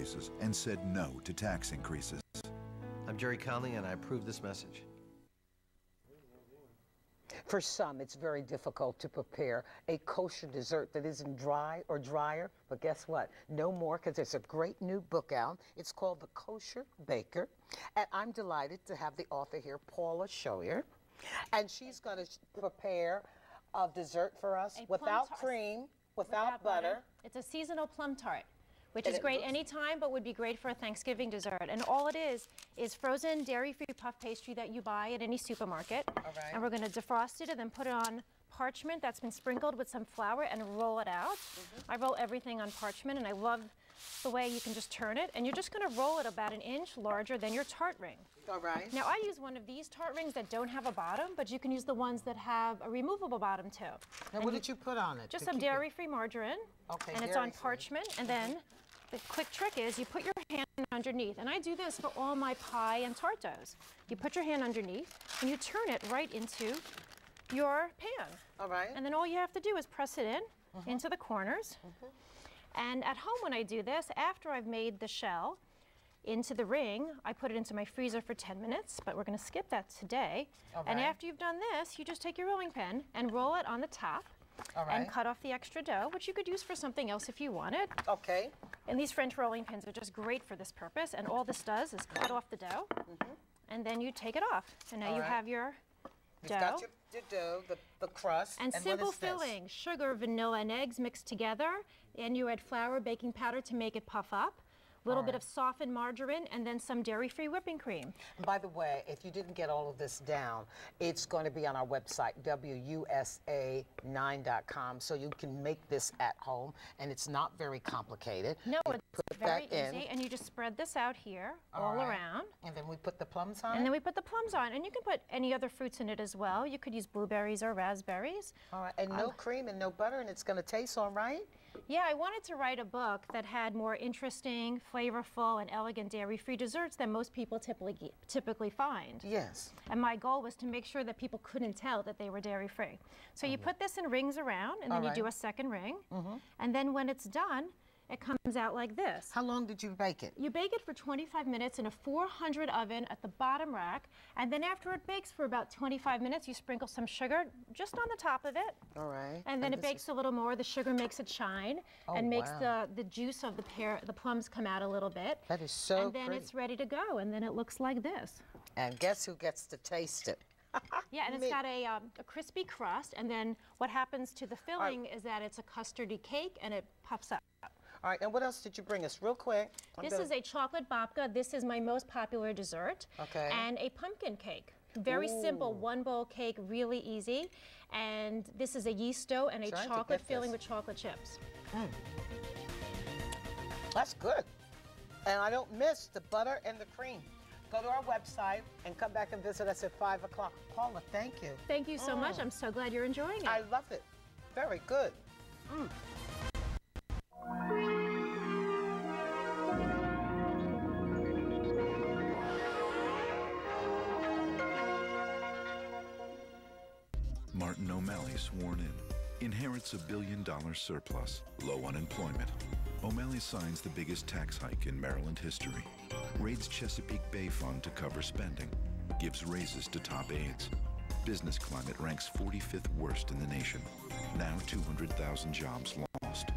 cases and said no to tax increases. I'm Jerry Conley, and I approve this message. For some, it's very difficult to prepare a kosher dessert that isn't dry or drier, but guess what? No more, because there's a great new book out. It's called The Kosher Baker, and I'm delighted to have the author here, Paula Shoyer, and she's going to prepare a dessert for us without cream, without butter. It's a seasonal plum tart, which is great anytime, but would be great for a Thanksgiving dessert. And all it is frozen dairy-free puff pastry that you buy at any supermarket. All right. And we're going to defrost it and then put it on parchment that's been sprinkled with some flour and roll it out. I roll everything on parchment, and I love the way you can just turn it. And you're just going to roll it about an inch larger than your tart ring. All right. Now, I use one of these tart rings that don't have a bottom, but you can use the ones that have a removable bottom, too. Now, what did you put on it? Just some dairy-free margarine. Okay, and it's on parchment. And then the quick trick is you put your hand underneath, and I do this for all my pie and tart doughs. You put your hand underneath, and you turn it right into your pan. All right. And then all you have to do is press it in into the corners. And at home when I do this, after I've made the shell into the ring, I put it into my freezer for 10 minutes, but we're going to skip that today. All right. And after you've done this, you just take your rolling pin and roll it on the top. All right. And cut off the extra dough, which you could use for something else if you wanted. Okay. And these French rolling pins are just great for this purpose. And all this does is cut off the dough, and then you take it off. And now you have your dough. You've got your dough, the crust. And simple what is filling, sugar, vanilla, and eggs mixed together. And you add flour, baking powder to make it puff up. A little bit of softened margarine, and then some dairy-free whipping cream. By the way, if you didn't get all of this down, it's going to be on our website, WUSA9.com, so you can make this at home, and it's not very complicated. No, it's very that easy, in. and you just spread this out here all right. around. And then we put the plums on And it? then we put the plums on, and you can put any other fruits in it as well. You could use blueberries or raspberries. All right, and no cream and no butter, and it's going to taste all right? Yeah, I wanted to write a book that had more interesting, flavorful, and elegant dairy-free desserts than most people typically find. Yes. And my goal was to make sure that people couldn't tell that they were dairy-free. So you put this in rings around, and then you do a second ring. And then when it's done, it comes out like this. How long did you bake it? You bake it for 25 minutes in a 400 oven at the bottom rack, and then after it bakes for about 25 minutes, you sprinkle some sugar just on the top of it. All right. And then it bakes a little more. The sugar makes it shine and makes the juice of the plums come out a little bit. That is so And then pretty. it's ready to go, and then it looks like this. And guess who gets to taste it? Yeah, and it's got a crispy crust, and then what happens to the filling is that it's a custardy cake, and it puffs up. All right, and what else did you bring us real quick? This is a chocolate babka. This is my most popular dessert. Okay. And a pumpkin cake. Very simple, one bowl cake, really easy. And this is a yeast dough and a chocolate filling with chocolate chips. That's good. And I don't miss the butter and the cream. Go to our website and come back and visit us at 5 o'clock. Paula, thank you. Thank you so much. I'm so glad you're enjoying it. I love it. Very good. Martin O'Malley sworn in. Inherits $1 billion surplus. Low unemployment. O'Malley signs the biggest tax hike in Maryland history. Raids Chesapeake Bay Fund to cover spending. Gives raises to top aides. Business climate ranks 45th worst in the nation. Now 200,000 jobs lost.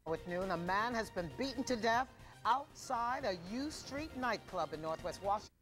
With noon, a man has been beaten to death outside a U Street nightclub in Northwest Washington.